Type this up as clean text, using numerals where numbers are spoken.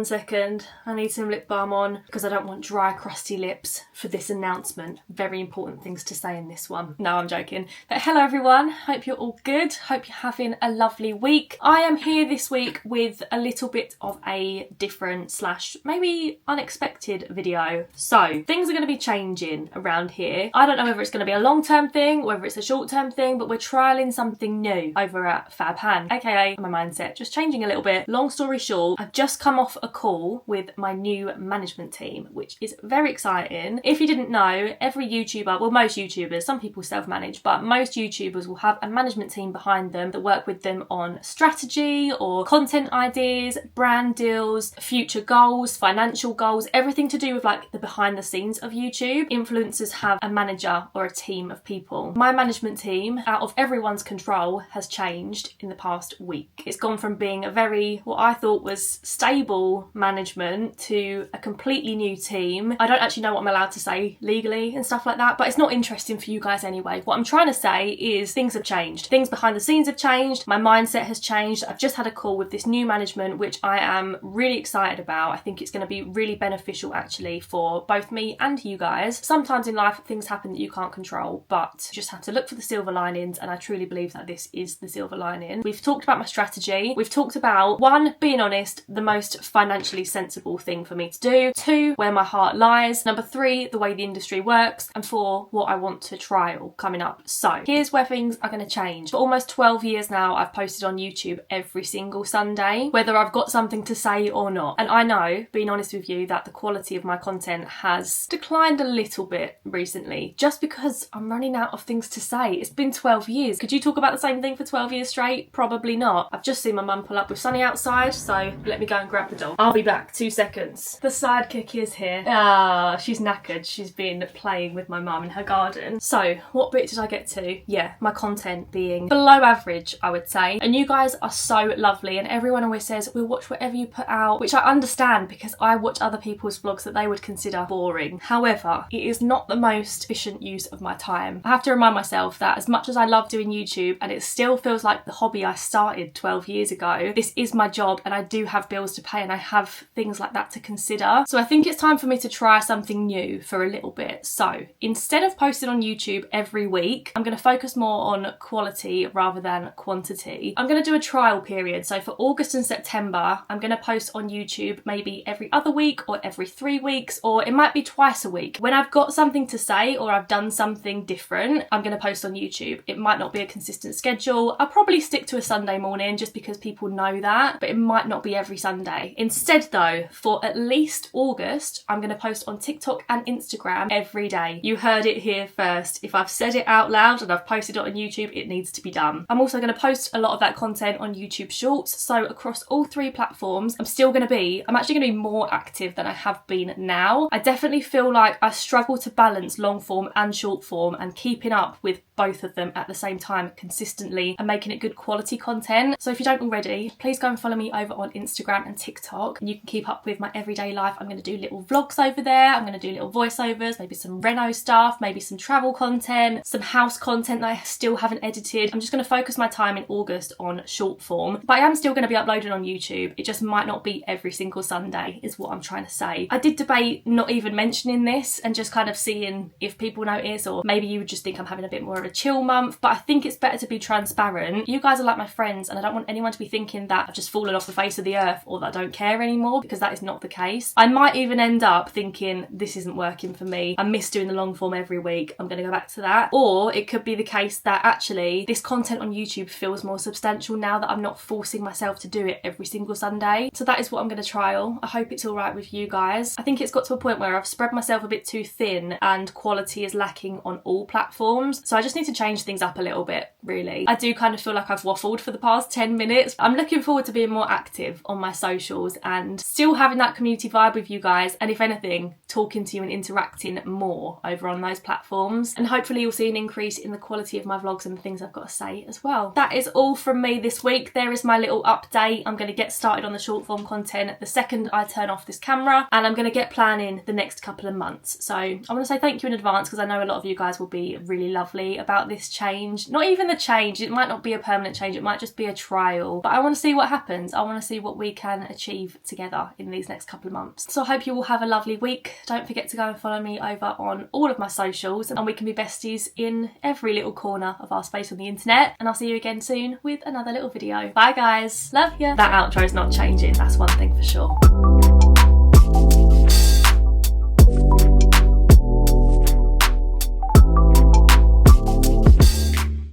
1 second. I need some lip balm on because I don't want dry, crusty lips for this announcement. Very important things to say in this one. No, I'm joking. But hello everyone. Hope you're all good. Hope you're having a lovely week. I am here this week with a little bit of a different / maybe unexpected video. So things are going to be changing around here. I don't know whether it's going to be a long-term thing, whether it's a short-term thing, but we're trialing something new over at Fab Hand, aka my mindset, just changing a little bit. Long story short, I've just come off a call with my new management team, which is very exciting. If you didn't know, every YouTuber, well, most YouTubers, some people self-manage, but most YouTubers will have a management team behind them that work with them on strategy or content ideas, brand deals, future goals, financial goals, everything to do with like the behind the scenes of YouTube. Influencers have a manager or a team of people. My management team, out of everyone's control, has changed in the past week. It's gone from being a very, what I thought was stable management to a completely new team. I don't actually know what I'm allowed to say legally and stuff like that, but it's not interesting for you guys anyway. What I'm trying to say is things have changed. Things behind the scenes have changed. My mindset has changed. I've just had a call with this new management, which I am really excited about. I think it's going to be really beneficial actually for both me and you guys. Sometimes in life things happen that you can't control, but you just have to look for the silver linings, and I truly believe that this is the silver lining. We've talked about my strategy. We've talked about, 1, being honest, the most financially sensible thing for me to do. 2, where my heart lies. Number 3, the way the industry works. And 4, what I want to trial coming up. So here's where things are going to change. For almost 12 years now, I've posted on YouTube every single Sunday, whether I've got something to say or not. And I know, being honest with you, that the quality of my content has declined a little bit recently, just because I'm running out of things to say. It's been 12 years. Could you talk about the same thing for 12 years straight? Probably not. I've just seen my mum pull up with Sunny outside, so let me go and grab the dog. I'll be back, 2 seconds. The sidekick is here. Ah, she's knackered. She's been playing with my mum in her garden. So what bit did I get to? Yeah, my content being below average, I would say. And you guys are so lovely, and everyone always says, we'll watch whatever you put out, which I understand because I watch other people's vlogs that they would consider boring. However, it is not the most efficient use of my time. I have to remind myself that as much as I love doing YouTube, and it still feels like the hobby I started 12 years ago, this is my job and I do have bills to pay and I have things like that to consider. So I think it's time for me to try something new for a little bit. So instead of posting on YouTube every week, I'm going to focus more on quality rather than quantity. I'm going to do a trial period. So for August and September, I'm going to post on YouTube maybe every other week or every 3 weeks, or it might be twice a week. When I've got something to say or I've done something different, I'm going to post on YouTube. It might not be a consistent schedule. I'll probably stick to a Sunday morning just because people know that, but it might not be every Sunday. Instead though, for at least August, I'm going to post on TikTok and Instagram every day. You heard it here first. If I've said it out loud and I've posted it on YouTube, it needs to be done. I'm also going to post a lot of that content on YouTube Shorts. So across all 3 platforms, I'm actually going to be more active than I have been now. I definitely feel like I struggle to balance long form and short form, and keeping up with both of them at the same time consistently and making it good quality content. So if you don't already, please go and follow me over on Instagram and TikTok, and you can keep up with my everyday life. I'm going to do little vlogs over there. I'm going to do little voiceovers, maybe some reno stuff, maybe some travel content, some house content that I still haven't edited. I'm just going to focus my time in August on short form, but I am still going to be uploading on YouTube. It just might not be every single Sunday is what I'm trying to say. I did debate not even mentioning this and just kind of seeing if people notice, or maybe you would just think I'm having a bit more of a chill month, but I think it's better to be transparent. You guys are like my friends, and I don't want anyone to be thinking that I've just fallen off the face of the earth or that I don't care anymore, because that is not the case. I might even end up thinking this isn't working for me. I miss doing the long form every week. I'm going to go back to that. Or it could be the case that actually this content on YouTube feels more substantial now that I'm not forcing myself to do it every single Sunday. So that is what I'm going to trial. I hope it's all right with you guys. I think it's got to a point where I've spread myself a bit too thin and quality is lacking on all platforms. So I just need to change things up a little bit, really. I do kind of feel like I've waffled for the past 10 minutes. I'm looking forward to being more active on my socials and still having that community vibe with you guys, and if anything, talking to you and interacting more more over on those platforms, and hopefully you'll see an increase in the quality of my vlogs and the things I've got to say as well. That is all from me this week. There is my little update. I'm going to get started on the short form content the second I turn off this camera, and I'm going to get planning the next couple of months. So I want to say thank you in advance, because I know a lot of you guys will be really lovely about this change. Not even the change, it might not be a permanent change, it might just be a trial, but I want to see what happens. I want to see what we can achieve together in these next couple of months. So I hope you all have a lovely week. Don't forget to go and follow me over on all of my socials, and we can be besties in every little corner of our space on the internet. And I'll see you again soon with another little video. Bye guys, love ya. That outro is not changing, that's one thing for sure.